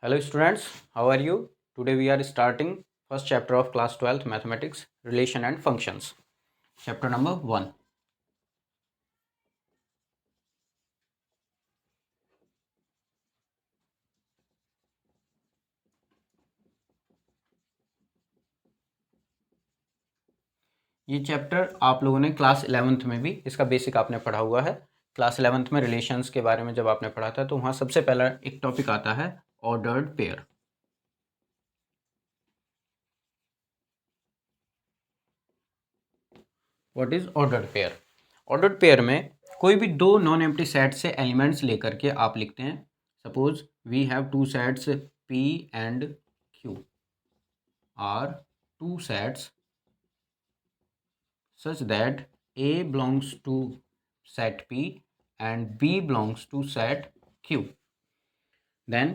Hello students, how are you? Today we are starting first chapter of class 12th mathematics, relation and functions. Chapter number 1. ये chapter आप लोगों ने class 11th में भी इसका basic आपने पढ़ा हुआ है। क्लास 11th में रिलेशंस के बारे में जब आपने पढ़ा था तो वहाँ सबसे पहला एक टॉपिक आता है ordered pair. What is ordered pair? Ordered pair में कोई भी दो नॉन एम्प्टी सेट से एलिमेंट्स लेकर के आप लिखते हैं। Suppose we have two sets P and Q are two sets such that A belongs to set P and B belongs to set Q. Then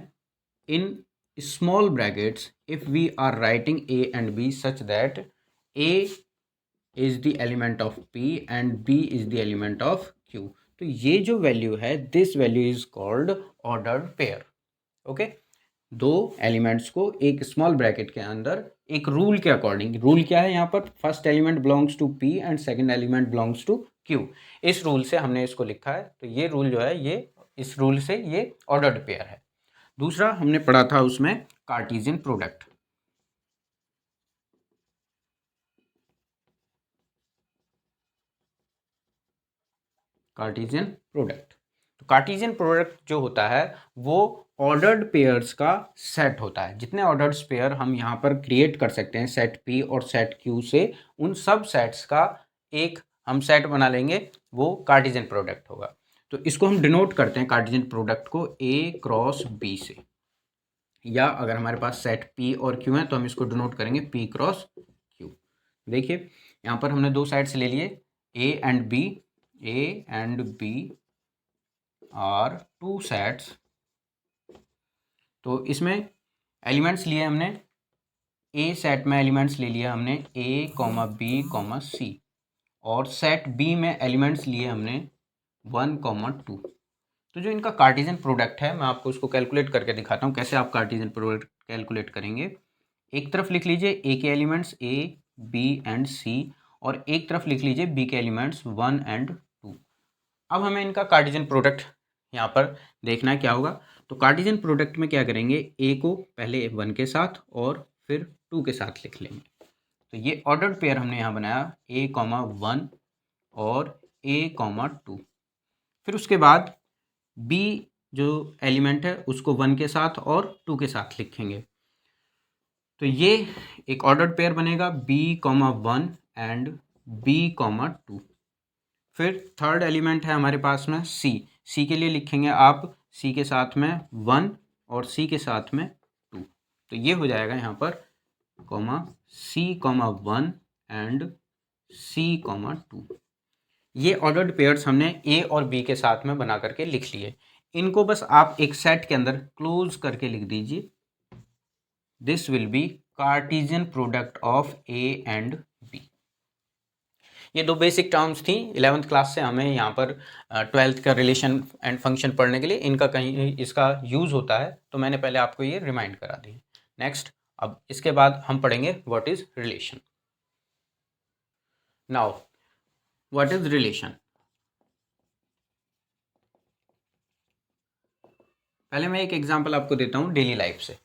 in small brackets, if we are writing A and B such that A is the element of P and B is the element of Q, तो ये जो value है this value is called ordered pair. Okay दो elements को एक small bracket के अंदर एक रूल के अकॉर्डिंग, रूल क्या है यहाँ पर, first element belongs to P and second element belongs to Q, इस रूल से हमने इसको लिखा है। तो ये रूल जो है ये इस रूल से ये ऑर्डर्ड पेयर है। दूसरा हमने पढ़ा था उसमें कार्टेशियन प्रोडक्ट। कार्टेशियन प्रोडक्ट, तो कार्टेशियन प्रोडक्ट जो होता है वो ऑर्डर्ड पेयर्स का सेट होता है। जितने ऑर्डर्ड पेयर हम यहाँ पर क्रिएट कर सकते हैं सेट पी और सेट क्यू से, उन सब सेट्स का एक हम सेट बना लेंगे, वो कार्टेशियन प्रोडक्ट होगा। तो इसको हम डिनोट करते हैं कार्टेशियन प्रोडक्ट को A क्रॉस B से, या अगर हमारे पास सेट P और Q है तो हम इसको डिनोट करेंगे P क्रॉस Q। देखिए यहाँ पर हमने दो साइड्स ले लिए A and B, A and B are two sets। तो इसमें एलिमेंट्स लिए हमने, A सेट में एलिमेंट्स ले लिया हमने A, B, C, और सेट B में एलिमेंट्स लिए हमने 1, 2। तो जो इनका कार्टेशियन प्रोडक्ट है, मैं आपको उसको कैलकुलेट करके दिखाता हूँ कैसे आप कार्टेशियन प्रोडक्ट कैलकुलेट करेंगे। एक तरफ लिख लीजिए A के elements A, B and C, और एक तरफ लिख लीजिए B के एलिमेंट्स 1 एंड 2। अब हमें इनका कार्टेशियन प्रोडक्ट यहाँ पर देखना है क्या होगा। तो कार्टेशियन प्रोडक्ट में क्या करेंगे, A को पहले 1 के साथ और फिर 2 के साथ लिख लेंगे। तो ये ऑर्डर्ड पेयर हमने यहाँ बनाया A, 1 और A, 2। फिर उसके बाद B जो एलिमेंट है उसको 1 के साथ और 2 के साथ लिखेंगे। तो ये एक ऑर्डर्ड पेयर बनेगा B, 1 एंड B, 2। फिर थर्ड एलिमेंट है हमारे पास में सी के लिए लिखेंगे आप C के साथ में 1 और C के साथ में 2। तो ये हो जाएगा यहाँ पर C, 1 एंड C, 2। ये ऑर्डर्ड पेयर्स हमने A और B के साथ में बना करके लिख लिए। इनको बस आप एक सेट के अंदर क्लोज करके लिख दीजिए। This will be Cartesian product of A and B। ये दो बेसिक टर्म्स थी 11th क्लास से, हमें यहाँ पर 12th का रिलेशन एंड फंक्शन पढ़ने के लिए इनका कहीं इसका यूज़ होता है, तो मैंने पहले आपको ये रिमाइंड करा दी। नेक्स्ट, अब इसके बाद हम पढ़ेंगे what is relation. Now what is relation, पहले मैं एक एग्जांपल आपको देता हूँ डेली लाइफ से,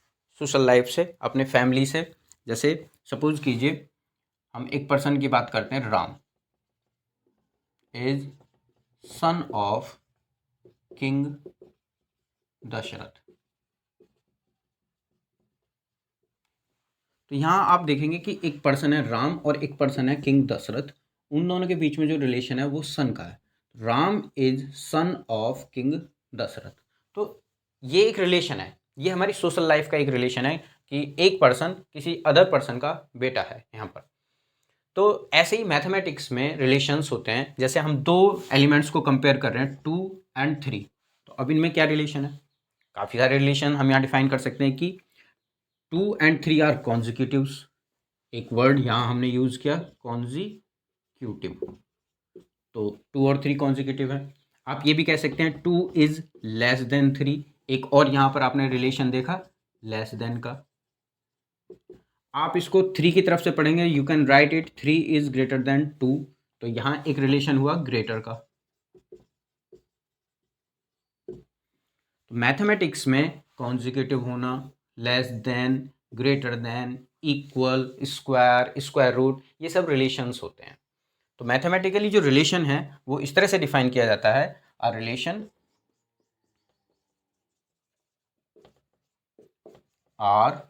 सोशल लाइफ से, अपने फैमिली से। जैसे सपोज कीजिए हम एक पर्सन की बात करते हैं, Ram is son of king Dasharath. तो यहाँ आप देखेंगे कि एक पर्सन है राम और एक पर्सन है किंग दशरथ, उन दोनों के बीच में जो रिलेशन है वो सन का है। Ram is son of king Dasharath. तो ये एक रिलेशन है, ये हमारी सोशल लाइफ का एक रिलेशन है कि एक पर्सन किसी अदर पर्सन का बेटा है यहाँ पर। तो ऐसे ही मैथमेटिक्स में रिलेशंस होते हैं, जैसे हम दो एलिमेंट्स को कंपेयर कर रहे हैं 2 एंड 3, तो अब इनमें क्या रिलेशन है, काफ़ी सारे रिलेशन हम यहाँ डिफाइन कर सकते हैं कि 2 एंड 3 आर कॉन्जिक्यूटिव्स। एक वर्ड यहाँ हमने यूज़ किया कॉन्जिक्यूटिव, तो 2 और 3 कॉन्जिक्यूटिव है। आप ये भी कह सकते हैं 2 इज लेस देन 3। एक और यहाँ पर आपने रिलेशन देखा लेस देन का। आप इसको 3 की तरफ से पढ़ेंगे, you can write it 3 is greater than 2, तो यहाँ एक रिलेशन हुआ ग्रेटर का। तो मैथमेटिक्स में कॉन्जिक्यूटिव होना, less than, greater than, equal, square, square root, ये सब रिलेशंस होते हैं। तो मैथमेटिकली जो रिलेशन है वो इस तरह से डिफाइन किया जाता है, a relation R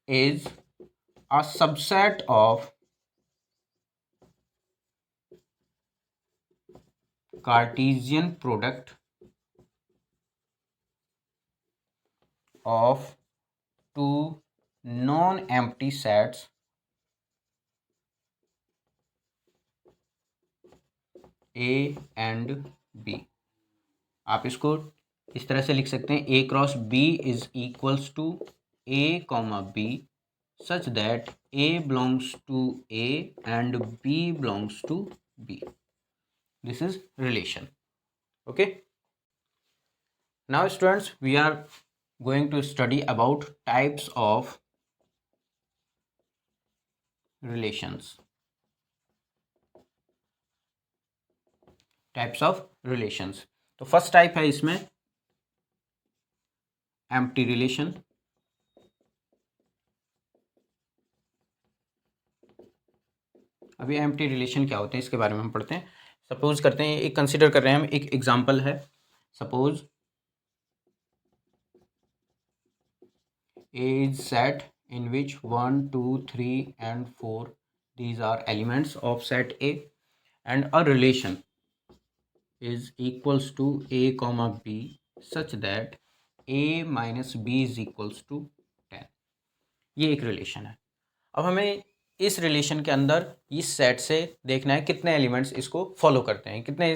is a subset of Cartesian product of two non-empty sets A and B। आप इसको इस तरह से लिख सकते हैं, A cross B is equals to A comma B such that A belongs to A and B belongs to B. This is relation. Okay. Now students, we are going to study about types of relations. Types of relations. तो first type है इसमें empty relation. अभी empty relation क्या होते हैं इसके बारे में हम पढ़ते हैं। सपोज करते हैं, एक कंसिडर कर रहे हैं हम, एक एग्जांपल है। Suppose A is set in which 1 2 3 and 4 these are elements of set A and a relation is equals to A comma B such that A minus B is equals to 10। ये एक relation है। अब हमें इस relation के अंदर इस set से देखना है कितने एलिमेंट्स इसको फॉलो करते हैं, कितने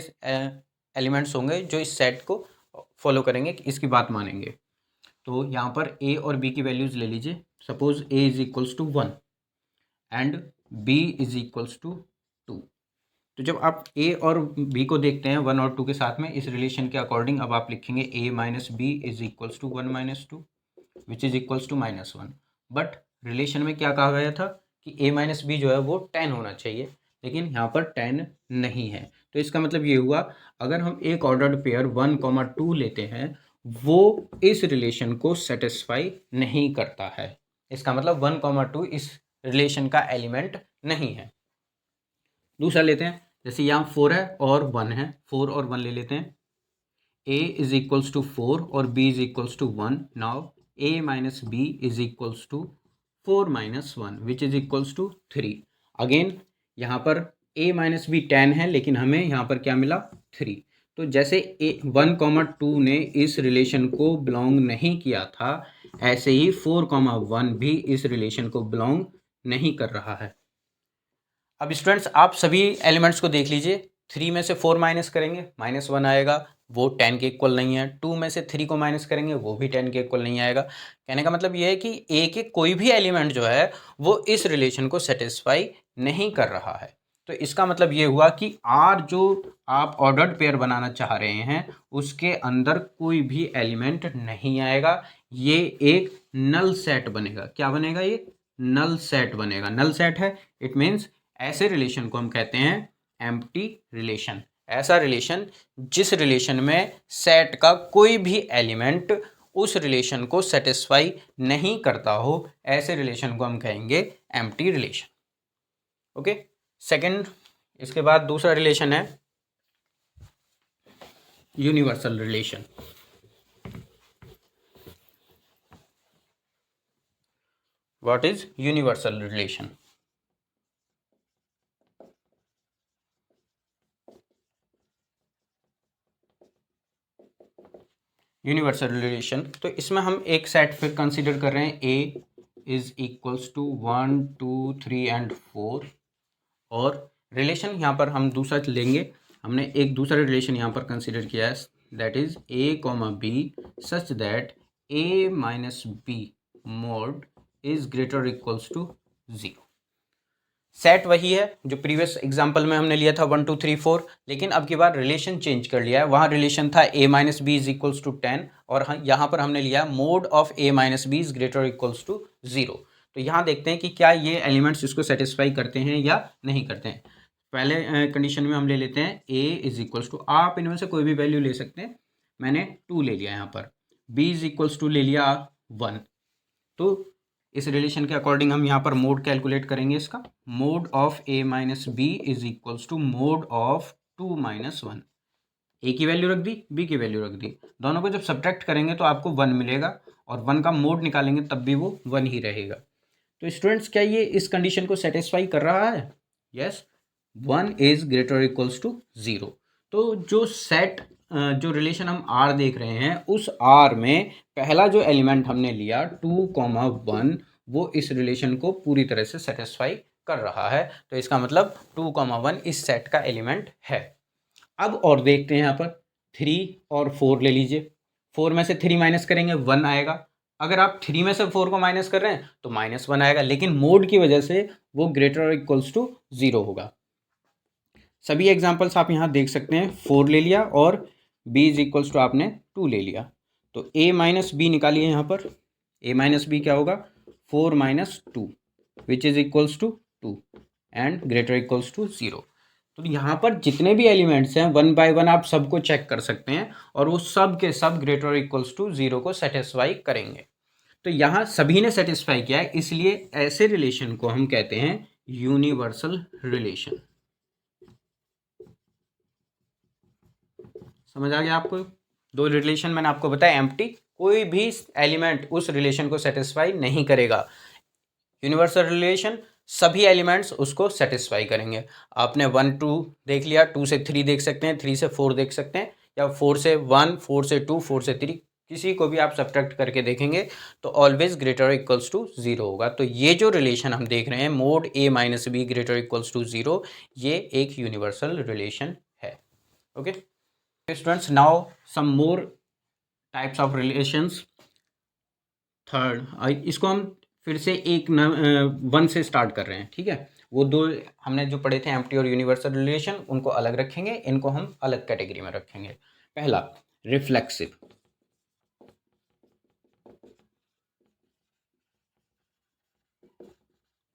एलिमेंट्स होंगे जो इस सेट को फॉलो करेंगे, इसकी बात मानेंगे। तो यहाँ पर ए और बी की वैल्यूज़ ले लीजिए। Suppose A is equals to 1 and B is equals to 2। तो जब आप ए और बी को देखते हैं 1 और 2 के साथ में, इस रिलेशन के अकॉर्डिंग अब आप लिखेंगे A minus B is equals to 1 minus 2 which is equals to -1। But relation में क्या कहा गया था कि a माइनस बी जो है वो 10 होना चाहिए, लेकिन यहाँ पर 10 नहीं है। तो इसका मतलब ये हुआ, अगर हम एक ऑर्डर्ड पेयर 1, 2 लेते हैं, वो इस रिलेशन को सेटिस्फाई नहीं करता है। इसका मतलब 1, 2 इस रिलेशन का एलिमेंट नहीं है। दूसरा लेते हैं, जैसे यहाँ 4 है और 1 है, 4 और 1 ले लेते हैं। a इज इक्वल्स टू 4 और b is equals to 1। Now a minus b is equals to 4 minus 1 which is equals to 3। Again यहाँ पर a माइनस बी 10 है, लेकिन हमें यहाँ पर क्या मिला 3। तो जैसे 1, 2 ने इस रिलेशन को बिलोंग नहीं किया था, ऐसे ही 4, 1 भी इस रिलेशन को बिलोंग नहीं कर रहा है। अब स्टूडेंट्स आप सभी एलिमेंट्स को देख लीजिए। 3 में से 4 माइनस करेंगे, -1 आएगा, वो 10 के इक्वल नहीं है। 2 में से 3 को माइनस करेंगे, वो भी 10 के इक्वल नहीं आएगा। कहने का मतलब ये है कि ए के कोई भी एलिमेंट जो है वो इस रिलेशन को सेटिस्फाई नहीं कर रहा है। तो इसका मतलब ये हुआ कि आर जो आप ऑर्डर्ड पेयर बनाना चाह रहे हैं उसके अंदर कोई भी एलिमेंट नहीं आएगा। ये एक नल सेट बनेगा। क्या बनेगा? ये नल सेट बनेगा। नल सेट है, इट मीन्स ऐसे रिलेशन को हम कहते हैं एम्प्टी रिलेशन। ऐसा रिलेशन जिस रिलेशन में सेट का कोई भी एलिमेंट उस रिलेशन को सेटिस्फाई नहीं करता हो, ऐसे रिलेशन को हम कहेंगे एम्प्टी रिलेशन। ओके, सेकंड, इसके बाद दूसरा रिलेशन है universal relation. What is universal relation? Universal relation, तो इसमें हम एक सेट फिर कंसीडर कर रहे हैं, ए इज इक्वल्स टू 1 2 3 एंड 4, और रिलेशन यहाँ पर हम दूसरा लेंगे। हमने एक दूसरा रिलेशन यहाँ पर कंसीडर किया है, that is A comma B such that A minus B mod is greater equals to 0। Set वही है जो प्रीवियस एग्जाम्पल में हमने लिया था 1 2 3 4, लेकिन अब की बार रिलेशन चेंज कर लिया है। वहाँ रिलेशन था a minus B is equals to 10 और यहाँ पर हमने लिया mod of a minus B is greater equals to 0। तो यहाँ देखते हैं कि क्या ये एलिमेंट्स इसको सेटिस्फाई करते हैं या नहीं करते हैं। पहले कंडीशन में हम ले लेते हैं a इज इक्वल्स टू, आप इनमें से कोई भी वैल्यू ले सकते हैं, मैंने 2 ले लिया यहाँ पर, b इज इक्वल्स टू ले लिया 1। तो इस रिलेशन के अकॉर्डिंग हम यहाँ पर मोड कैलकुलेट करेंगे इसका, mod of a minus B is equals to mod of 2 minus 1। A की वैल्यू रख दी, बी की वैल्यू रख दी, दोनों को जब सब्ट्रैक्ट करेंगे तो आपको 1 मिलेगा और 1 का मोड निकालेंगे तब भी वो 1 ही रहेगा। तो स्टूडेंट्स क्या ये इस कंडीशन को सेटिस्फाई कर रहा है? Yes, 1 is greater equals to 0। तो जो सेट जो रिलेशन हम आर देख रहे हैं उस आर में पहला जो एलिमेंट हमने लिया 2,1 वो इस रिलेशन को पूरी तरह से सेटिस्फाई कर रहा है। तो इसका मतलब 2,1 इस सेट का एलिमेंट है। अब और देखते हैं यहाँ पर 3 और 4 ले लीजिए, 4 में से 3 माइनस करेंगे 1 आएगा। अगर आप 3 में से 4 को माइनस कर रहे हैं तो -1 आएगा, लेकिन मोड की वजह से वो ग्रेटर और इक्वल्स टू 0 होगा। सभी एग्जांपल्स आप यहाँ देख सकते हैं, 4 ले लिया और b इज इक्वल्स टू आपने 2 ले लिया। तो a माइनस बी निकालिए यहाँ पर, a माइनस बी क्या होगा 4 minus 2 which is equals to 2 and greater equals to 0। तो यहाँ पर जितने भी एलिमेंट्स हैं 1 बाय 1 आप सबको चेक कर सकते हैं और वो सब के सब ग्रेटर इक्वल्स टू 0 को सेटिस्फाई करेंगे। तो यहाँ सभी ने सेटिस्फाई किया है, इसलिए ऐसे रिलेशन को हम कहते हैं यूनिवर्सल रिलेशन। समझ आ गया आपको? दो रिलेशन मैंने आपको बताया एम्प्टी, कोई भी एलिमेंट उस रिलेशन को सेटिस्फाई नहीं करेगा। यूनिवर्सल रिलेशन सभी एलिमेंट्स उसको सेटिस्फाई करेंगे। आपने 1 2 देख लिया, 2 से 3 देख सकते हैं, 3 से 4 देख सकते हैं, या 4 से 1, 4 से 2, 4 से 3, किसी को भी आप सब्ट्रैक्ट करके देखेंगे तो ऑलवेज ग्रेटर इक्वल्स टू 0 होगा। तो ये जो रिलेशन हम देख रहे हैं mod a minus B greater equals to 0, ये एक यूनिवर्सल रिलेशन है। Okay students, now some more types of relations. Third, इसको हम फिर से एक 1 से स्टार्ट कर रहे हैं, ठीक है। वो दो हमने जो पढ़े थे एम्प्टी और यूनिवर्सल रिलेशन, उनको अलग रखेंगे, इनको हम अलग कैटेगरी में रखेंगे। पहला reflexive.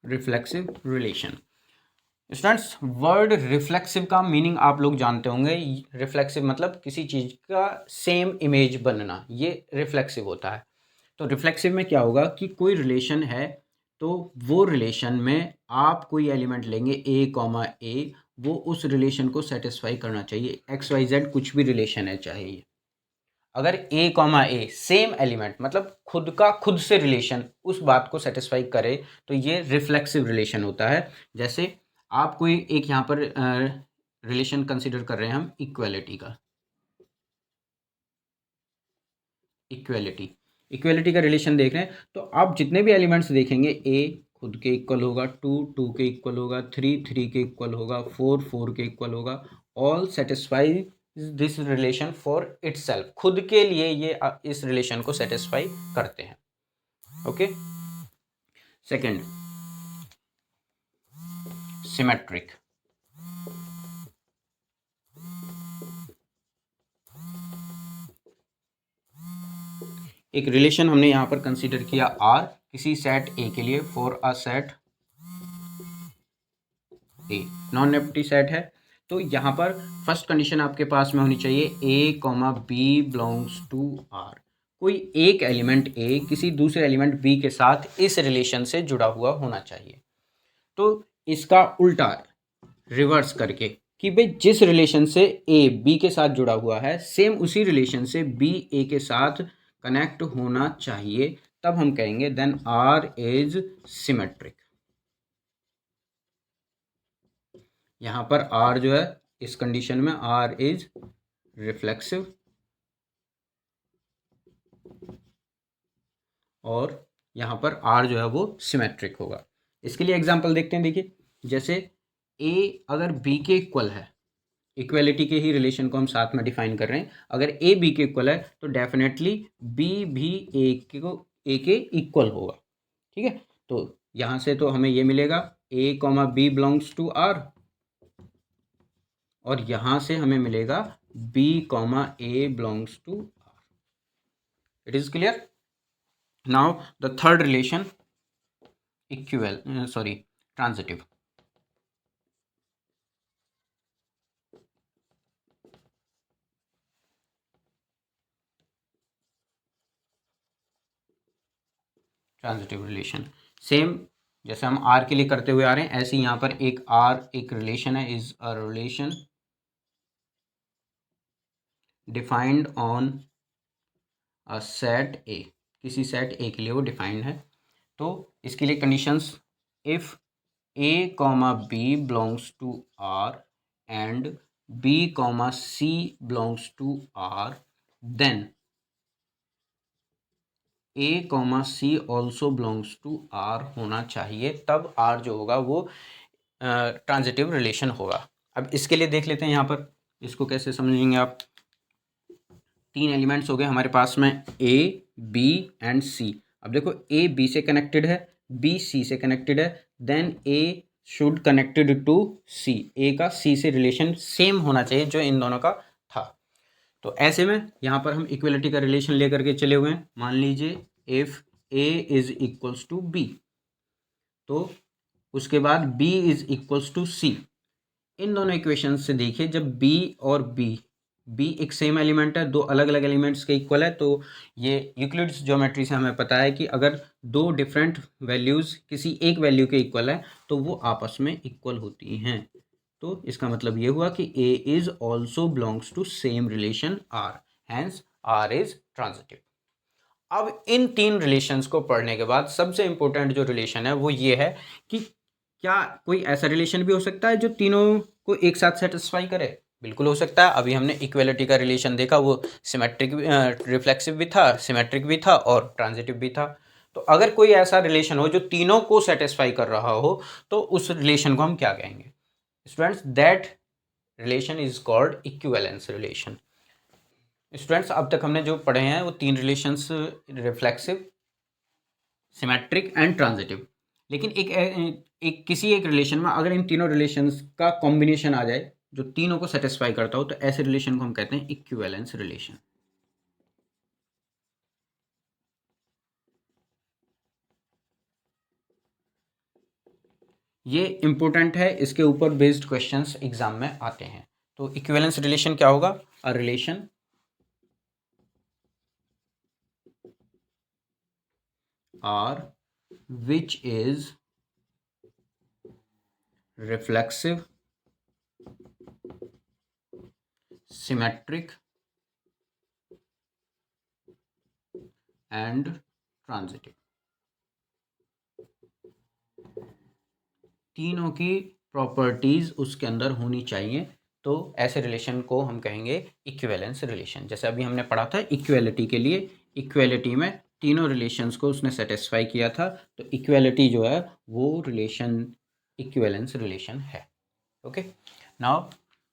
Reflexive relation. Students, word reflexive का मीनिंग आप लोग जानते होंगे। रिफ्लेक्सिव मतलब किसी चीज़ का सेम इमेज बनना, ये रिफ्लेक्सिव होता है। तो रिफ्लेक्सिव में क्या होगा कि कोई रिलेशन है तो वो रिलेशन में आप कोई एलिमेंट लेंगे a कॉमा ए, वो उस रिलेशन को सेटिस्फाई करना चाहिए। XYZ कुछ भी रिलेशन है चाहे ये, अगर a comma A same element मतलब खुद का खुद से रिलेशन उस बात को सेटिस्फाई करे तो ये रिफ्लेक्सिव रिलेशन होता है। जैसे आप कोई एक यहाँ पर रिलेशन कंसिडर कर रहे हैं हम इक्वेलिटी का, इक्वेलिटी का रिलेशन देख रहे हैं, तो आप जितने भी एलिमेंट्स देखेंगे a खुद के इक्वल होगा, 2 के इक्वल होगा, 3 के इक्वल होगा, 4 के इक्वल होगा। All satisfy this relation for itself, खुद के लिए ये इस रिलेशन को सेटिस्फाई करते हैं। Okay, second symmetric. एक रिलेशन हमने यहां पर कंसीडर किया R किसी सेट A के लिए, for a set A non empty set है। तो यहाँ पर फर्स्ट कंडीशन आपके पास में होनी चाहिए A comma B belongs to R। कोई एक एलिमेंट A किसी दूसरे एलिमेंट B के साथ इस रिलेशन से जुड़ा हुआ होना चाहिए। तो इसका उल्टा रिवर्स करके कि भाई जिस रिलेशन से A B के साथ जुड़ा हुआ है सेम उसी रिलेशन से B A के साथ कनेक्ट होना चाहिए, तब हम कहेंगे देन R इज सिमेट्रिक। यहाँ पर R जो है इस कंडीशन में R इज रिफ्लेक्सिव और यहाँ पर R जो है वो सिमेट्रिक होगा। इसके लिए एग्जांपल देखते हैं। देखिए, जैसे A अगर B के इक्वल है, इक्वलिटी के ही रिलेशन को हम साथ में डिफाइन कर रहे हैं, अगर A B के इक्वल है तो डेफिनेटली B भी A के इक्वल होगा, ठीक है। तो यहाँ से तो हमें ये मिलेगा A comma B belongs to R, और यहां से हमें मिलेगा B comma A belongs to R. It is clear. Now the third relation, transitive. Transitive relation same जैसे हम आर के लिए करते हुए आ रहे हैं, ऐसे यहाँ पर एक आर एक रिलेशन है, is a relation defined on a set ए. किसी सेट ए के लिए वो डिफाइंड है. तो इसके लिए conditions, if A comma B belongs to R and B comma C belongs to R, then A comma C also belongs to R होना चाहिए, तब आर जो होगा वो ट्रांजिटिव रिलेशन होगा. अब इसके लिए देख लेते हैं यहाँ पर इसको कैसे समझेंगे आप. 3 एलिमेंट्स हो गए हमारे पास में, ए बी एंड सी. अब देखो ए बी से कनेक्टेड है, बी सी से कनेक्टेड है, then A should connected to C. A का सी से रिलेशन सेम होना चाहिए जो इन दोनों का था. तो ऐसे में यहाँ पर हम इक्वलिटी का रिलेशन लेकर के चले हुए हैं. मान लीजिए if A is equals to B, तो उसके बाद B is equals to C. इन दोनों इक्वेशन से देखिए, जब बी और बी एक सेम एलिमेंट है, दो अलग अलग एलिमेंट्स के इक्वल है, तो ये यूक्लिड्स ज्योमेट्री से हमें पता है कि अगर दो डिफरेंट वैल्यूज़ किसी एक वैल्यू के इक्वल है तो वो आपस में इक्वल होती हैं. तो इसका मतलब ये हुआ कि A is also belongs to same relation R, hence R is transitive. अब इन 3 रिलेशंस को पढ़ने के बाद सबसे इंपॉर्टेंट जो रिलेशन है वो ये है कि क्या कोई ऐसा रिलेशन भी हो सकता है जो तीनों को एक साथ सेटिस्फाई करे. बिल्कुल हो सकता है. अभी हमने इक्वलिटी का रिलेशन देखा, वो सिमेट्रिक रिफ्लेक्सिव भी था, सिमेट्रिक भी था और ट्रांजिटिव भी था. तो अगर कोई ऐसा रिलेशन हो जो तीनों को सेटिस्फाई कर रहा हो, तो उस रिलेशन को हम क्या कहेंगे students? That relation is called equivalence relation. Students अब तक हमने जो पढ़े हैं वो 3 relations, reflexive, symmetric and transitive. लेकिन एक किसी एक रिलेशन में अगर इन तीनों रिलेशंस का कॉम्बिनेशन आ जाए जो तीनों को सेटिस्फाई करता हो, तो ऐसे रिलेशन को हम कहते हैं इक्विवेलेंस रिलेशन. ये इंपॉर्टेंट है, इसके ऊपर बेस्ड क्वेश्चंस एग्जाम में आते हैं. तो इक्विवेलेंस रिलेशन क्या होगा? A relation R which is reflexive, symmetric and transitive. तीनों की प्रॉपर्टीज उसके अंदर होनी चाहिए, तो ऐसे रिलेशन को हम कहेंगे इक्विवेलेंस रिलेशन. जैसे अभी हमने पढ़ा था इक्वेलिटी के लिए, इक्वेलिटी में तीनों रिलेशंस को उसने सेटिस्फाई किया था, तो इक्वेलिटी जो है वो रिलेशन इक्विवेलेंस रिलेशन है. Okay, now